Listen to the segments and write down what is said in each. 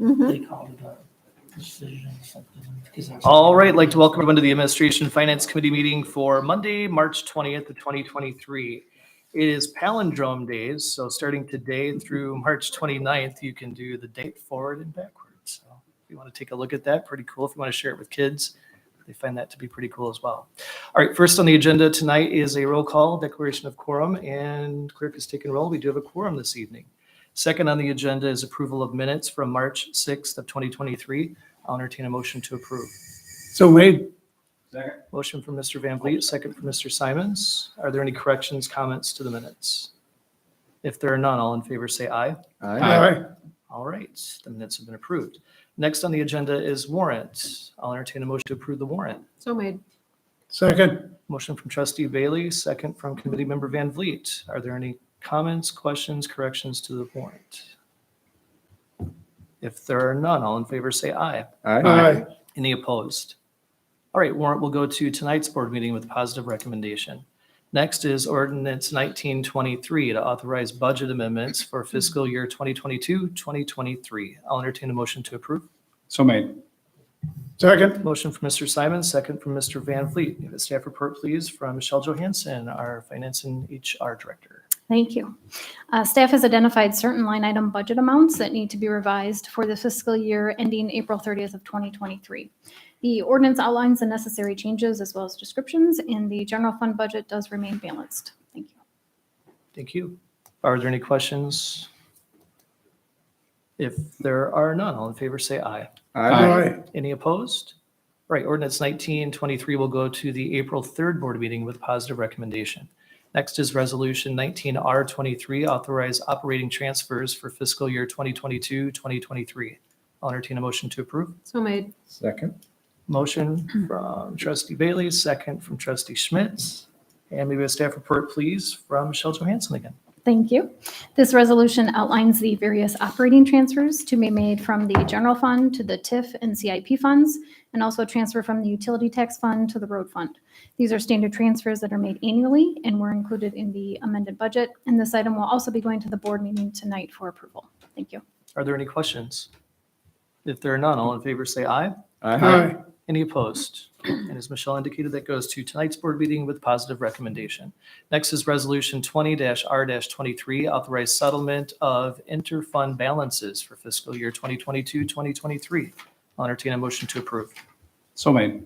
They called it a decision something. All right, I'd like to welcome everyone to the Administration Finance Committee meeting for Monday, March 20th of 2023. It is palindrome days, so starting today through March 29th, you can do the date forward and backwards. So if you want to take a look at that, pretty cool. If you want to share it with kids, they find that to be pretty cool as well. All right, first on the agenda tonight is a roll call, declaration of quorum, and clerk is taking roll. We do have a quorum this evening. Second on the agenda is approval of minutes from March 6th of 2023. I'll entertain a motion to approve. So made. Second. Motion from Mr. Van Vliet, second from Mr. Simons. Are there any corrections, comments to the minutes? If there are none, all in favor say aye. Aye. All right, the minutes have been approved. Next on the agenda is warrant. I'll entertain a motion to approve the warrant. So made. Second. Motion from trustee Bailey, second from committee member Van Vliet. Are there any comments, questions, corrections to the warrant? If there are none, all in favor say aye. Aye. Any opposed? All right, warrant will go to tonight's board meeting with positive recommendation. Next is ordinance 1923 to authorize budget amendments for fiscal year 2022-2023. I'll entertain a motion to approve. So made. Second. Motion from Mr. Simon, second from Mr. Van Vliet. Have a staff report, please, from Michelle Johansson, our Finance and HR Director. Thank you. Staff has identified certain line item budget amounts that need to be revised for the fiscal year ending April 30th of 2023. The ordinance outlines the necessary changes as well as descriptions, and the general fund budget does remain balanced. Thank you. Thank you. Are there any questions? If there are none, all in favor say aye. Aye. Any opposed? All right, ordinance 1923 will go to the April 3rd board meeting with positive recommendation. Next is resolution 19R23, authorize operating transfers for fiscal year 2022-2023. I'll entertain a motion to approve. So made. Second. Motion from trustee Bailey, second from trustee Schmitz. And maybe a staff report, please, from Michelle Johansson again. Thank you. This resolution outlines the various operating transfers to be made from the general fund to the TIF and CIP funds, and also transfer from the utility tax fund to the road fund. These are standard transfers that are made annually and were included in the amended budget. And this item will also be going to the board meeting tonight for approval. Thank you. Are there any questions? If there are none, all in favor say aye. Aye. Any opposed? And as Michelle indicated, that goes to tonight's board meeting with positive recommendation. Next is resolution 20-R-23, authorize settlement of interfund balances for fiscal year 2022-2023. I'll entertain a motion to approve. So made.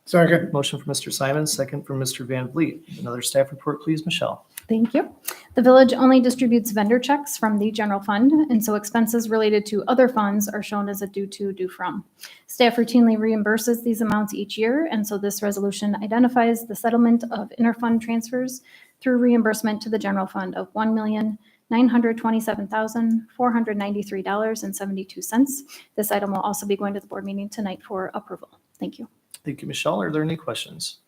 Second. Motion from Mr. Simon, second from Mr. Van Vliet. Another staff report, please, Michelle. Thank you. The village only distributes vendor checks from the general fund, and so expenses related to other funds are shown as a due to, due from. Staff routinely reimburses these amounts each year, and so this resolution identifies the settlement of interfund transfers through reimbursement to the general fund of $1,927,493.72. This item will also be going to the board meeting tonight for approval. Thank you. Thank you, Michelle. Are there any questions?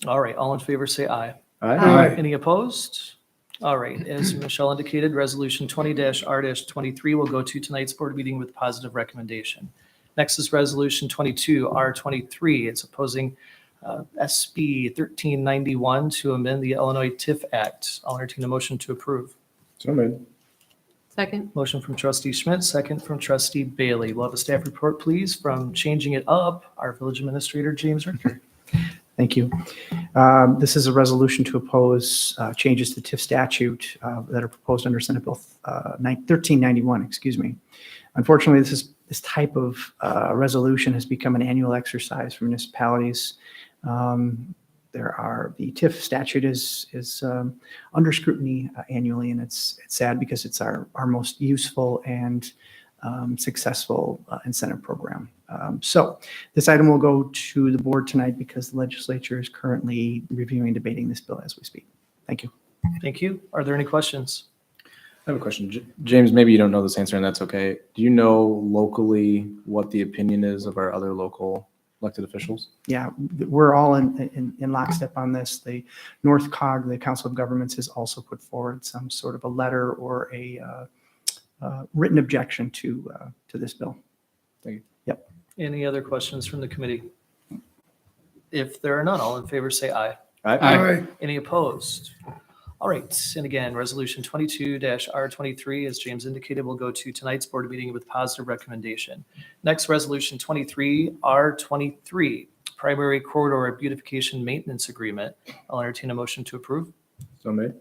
All right, all in favor say aye. Aye. Any opposed? All right, as Michelle indicated, resolution 20-R-23 will go to tonight's board meeting with positive recommendation. Next is resolution 22-R-23. It's opposing SB 1391 to amend the Illinois TIF Act. I'll entertain a motion to approve. So made. Second. Motion from trustee Schmidt, second from trustee Bailey. We'll have a staff report, please, from Changing It Up, our village administrator, James Richter. Thank you. This is a resolution to oppose changes to TIF statute that are proposed under Senate Bill 1391, excuse me. Unfortunately, this type of resolution has become an annual exercise for municipalities. The TIF statute is under scrutiny annually, and it's sad because it's our most useful and successful incentive program. So this item will go to the board tonight because the legislature is currently reviewing and debating this bill as we speak. Thank you. Thank you. Are there any questions? I have a question. James, maybe you don't know this answer and that's okay. Do you know locally what the opinion is of our other local elected officials? Yeah, we're all in lockstep on this. The North COG, the Council of Governments, has also put forward some sort of a letter or a written objection to this bill. Thank you. Yep. Any other questions from the committee? If there are none, all in favor say aye. Aye. Any opposed? All right, and again, resolution 22-R23, as James indicated, will go to tonight's board meeting with positive recommendation. Next, resolution 23-R23, primary corridor beautification maintenance agreement. I'll entertain a motion to approve. So made.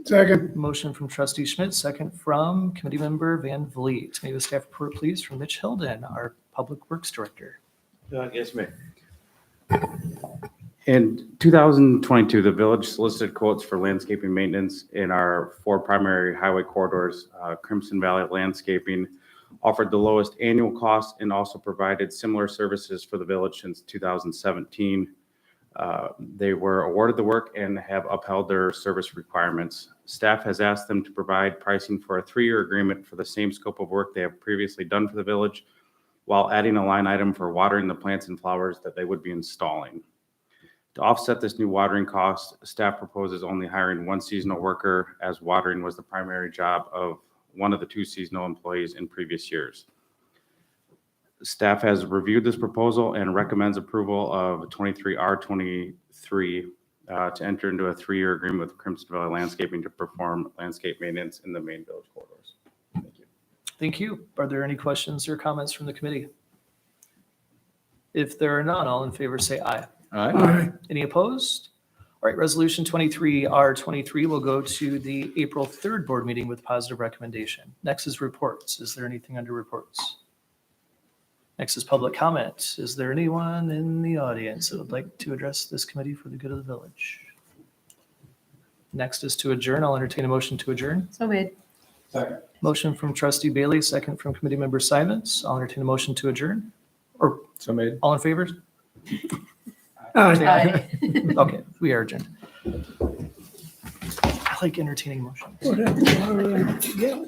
Second. Motion from trustee Schmidt, second from committee member Van Vliet. May the staff report, please, from Mitch Hilden, our public works director. Yes, ma'am. In 2022, the village solicited quotes for landscaping maintenance in our 4 primary highway corridors. Crimson Valley Landscaping offered the lowest annual cost and also provided similar services for the village since 2017. They were awarded the work and have upheld their service requirements. Staff has asked them to provide pricing for a 3-year agreement for the same scope of work they have previously done for the village, while adding a line item for watering the plants and flowers that they would be installing. To offset this new watering cost, staff proposes only hiring 1 seasonal worker, as watering was the primary job of one of the 2 seasonal employees in previous years. Staff has reviewed this proposal and recommends approval of 23R23 to enter into a 3-year agreement with Crimson Valley Landscaping to perform landscape maintenance in the main village corridors. Thank you. Thank you. Are there any questions or comments from the committee? If there are none, all in favor say aye. All right. Aye. Any opposed? All right, resolution 23R23 will go to the April 3rd board meeting with positive recommendation. Next is reports. Is there anything under reports? Next is public comment. Is there anyone in the audience that would like to address this committee for the good of the village? Next is to adjourn. I'll entertain a motion to adjourn. So made. Motion from trustee Bailey, second from committee member Simons. I'll entertain a motion to adjourn. Or So made. all in favor? Aye. Say aye. Okay, we are adjourned. I like entertaining motions. What happened? Yeah.